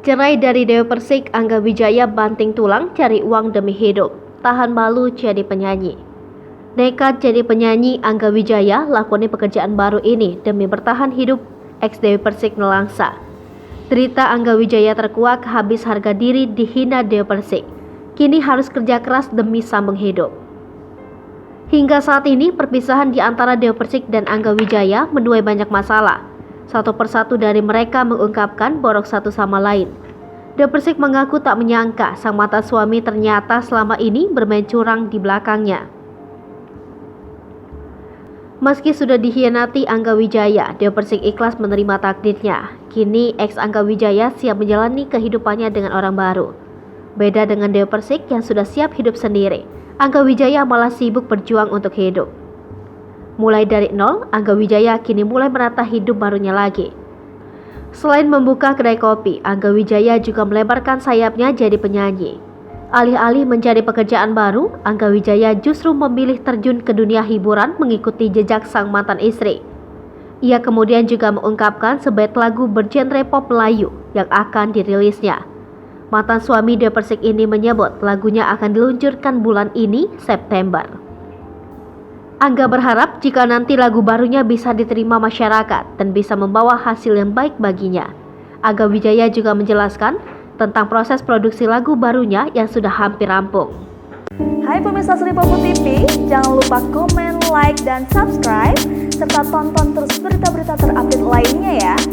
Cerai dari Dewi Persik, Angga Wijaya banting tulang cari uang demi hidup. Tahan malu jadi penyanyi. Nekat jadi penyanyi, Angga Wijaya lakoni pekerjaan baru ini demi bertahan hidup. Ex Dewi Persik nelangsa. Derita Angga Wijaya terkuak habis harga diri dihina Dewi Persik. Kini harus kerja keras demi sambung hidup. Hingga saat ini perpisahan di antara Dewi Persik dan Angga Wijaya menuai banyak masalah. Satu persatu dari mereka mengungkapkan borok satu sama lain. Dewi Persik mengaku tak menyangka sang mantan suami ternyata selama ini bermain curang di belakangnya. Meski sudah dikhianati Angga Wijaya, Dewi Persik ikhlas menerima takdirnya. Kini ex Angga Wijaya siap menjalani kehidupannya dengan orang baru. Beda dengan Dewi Persik yang sudah siap hidup sendiri, Angga Wijaya malah sibuk berjuang untuk hidup. Mulai dari nol, Angga Wijaya kini mulai menata hidup barunya lagi. Selain membuka kedai kopi, Angga Wijaya juga melebarkan sayapnya jadi penyanyi. Alih-alih mencari pekerjaan baru, Angga Wijaya justru memilih terjun ke dunia hiburan mengikuti jejak sang mantan istri. Ia kemudian juga mengungkapkan sebaik lagu bergenre pop Melayu yang akan dirilisnya. Mantan suami Dewi Persik ini menyebut lagunya akan diluncurkan bulan ini, September. Angga berharap jika nanti lagu barunya bisa diterima masyarakat dan bisa membawa hasil yang baik baginya. Angga Wijaya juga menjelaskan tentang proses produksi lagu barunya yang sudah hampir rampung. Hai pemirsa Sri Popo TV, jangan lupa komen, like, dan subscribe, serta tonton terus berita-berita terupdate lainnya ya.